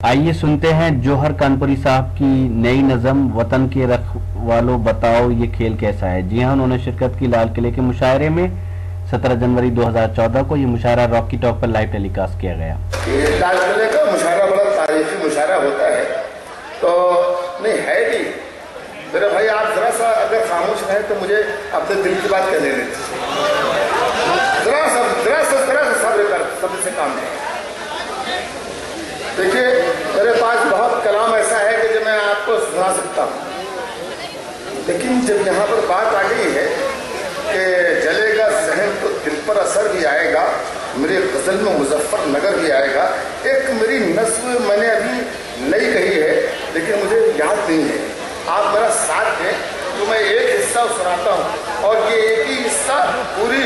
आइए सुनते हैं जौहर कानपुरी साहब की नई नज़म वतन के रखवालों बताओ ये खेल कैसा है। जी हां, उन्होंने शिरकत की लाल किले के मुशायरे में। 17 जनवरी 2014 को ये मुशायरा रॉकी टॉक पर लाइव टेलीकास्ट किया गया। लाल किले का मुशायरा बड़ा तारीखी मुशायरा होता है, तो नहीं है भी मेरे भाई, आप जरा सा अगर खामोश रहे तो मुझे अपने दिल की बात कहने देते, जरा सा सब्र कर, सब्र से काम है। देखिए, मेरे पास बहुत कलाम ऐसा है कि जो मैं आपको सुना सकता हूँ, लेकिन जब यहाँ पर बात आ गई है कि जलेगा जहन तो दिल पर असर भी आएगा, मेरे गजल में मुजफ्फरनगर भी आएगा। एक मेरी नस्ल मैंने अभी नई कही है, लेकिन मुझे याद नहीं है। आप मेरा साथ दें तो मैं एक हिस्सा सुनाता हूँ, और ये एक ही हिस्सा पूरी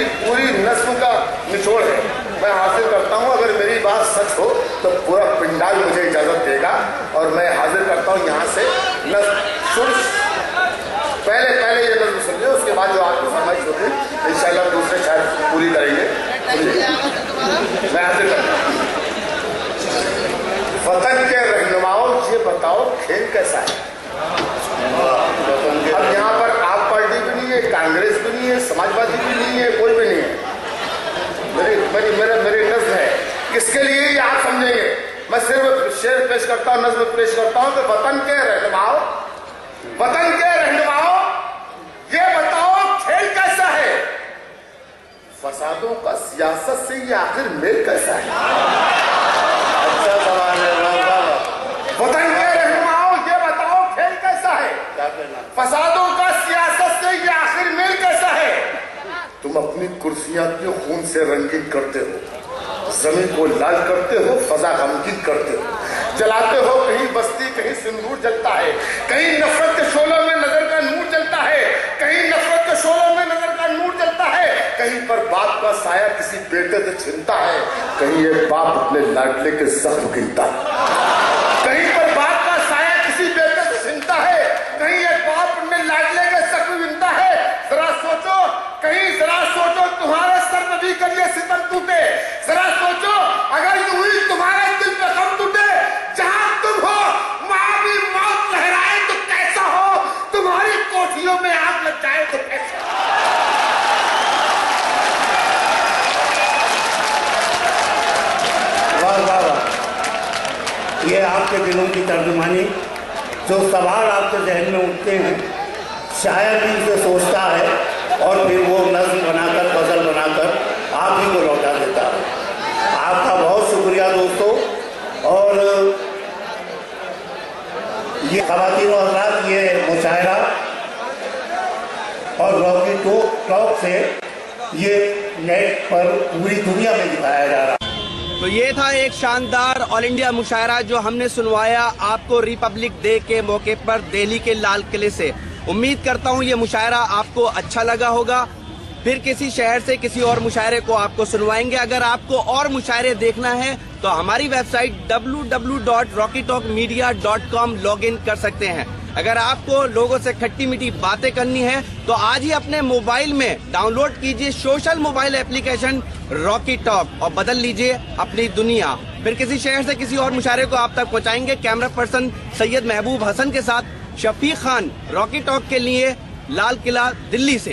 नस्ल का निचोड़ है। मैं हाजिर करता हूँ, अगर मेरी बात सच हो तो पूरा पिंडाल मुझे इजाजत देगा, और मैं हाजिर करता हूँ यहाँ से पहले ये नज़्म सुनिए, उसके बाद जो आपकी फरमाइश होगी इंशाअल्लाह दूसरे शायर पूरी करेंगे। मैं हाजिर करता हूँ। वतन के रहनुमाओं ये बताओ खेल कैसा है। अब यहाँ पर आप पार्टी भी नहीं है, कांग्रेस भी नहीं है, समाजवादी भी नहीं है, कोई भी नहीं है। मेरी नज़्म है, किसके लिए ये आप समझेंगे। मैं सिर्फ शेर पेश करता हूँ, नज़्म पेश करता हूँ कि वतन के रहनुमाओं ये बताओ खेल कैसा है। फसादों का सियासत से ये आखिर मेल कैसा है। अच्छा सवाल है। वतन के रहनुमाओं ये बताओ खेल कैसा है। फसादों का सियासत से ये आखिर मेल कैसा है। तुम अपनी कुर्सियां क्यों खून से रंगीन करते हो, जमीन को लाल करते हो, फजा गमगीन करते हो, जलाते हो कहीं बस्ती, कहीं सिंदूर जलता है, कहीं नफरत के शोलों में नजर का नूर जलता है, कहीं नफरत के शोलों में नजर का नूर जलता है, कहीं पर बाप का साया किसी बेटे से छिनता है, कहीं एक बाप अपने लाडले के जख्म गिनता है, कहीं पर बाप का साया किसी बेटे से छिनता है, कहीं एक बाप अपने लाडले के जख्म गिनता है। जरा सोचो तुम्हारे सर पर भी करिए सितम टूटे। जरा सोचो अगर यूं ही तुम्हारे दिल पे गम टूटे, जहां तुम हो वहां भी मौत लहराए तो कैसा हो, तुम्हारी कोठियों में आग लग जाए तो कैसा। वाह वाह वाह, ये आपके दिलों की तर्जुमानी, जो सवाल आपके जहन में उठते हैं, शायर भी उसे सोचता है और फिर वो नज़्म बनाकर, गज़ल बनाकर आप ही को लौटा देता है। आपका बहुत शुक्रिया दोस्तों। और ये ख़वातीन और हज़रात, ये मुशायरा और रॉकी टॉक से ये नेट पर पूरी दुनिया में दिखाया जा रहा है। तो ये था एक शानदार ऑल इंडिया मुशायरा जो हमने सुनवाया आपको रिपब्लिक डे के मौके पर दिल्ली के लाल किले से। उम्मीद करता हूँ ये मुशायरा आपको अच्छा लगा होगा। फिर किसी शहर से किसी और मुशायरे को आपको सुनवाएंगे। अगर आपको और मुशायरे देखना है तो हमारी वेबसाइट www.rockytalkmedia.com लॉगिन कर सकते हैं। अगर आपको लोगों से खट्टी मीठी बातें करनी है तो आज ही अपने मोबाइल में डाउनलोड कीजिए social mobile application Rocky talk और बदल लीजिए अपनी दुनिया। फिर किसी शहर से किसी और मुशायरे को आप तक पहुंचाएंगे। कैमरा पर्सन सैयद महबूब हसन के साथ शफीक खान, रॉकी टॉक के लिए, लाल किला, दिल्ली से।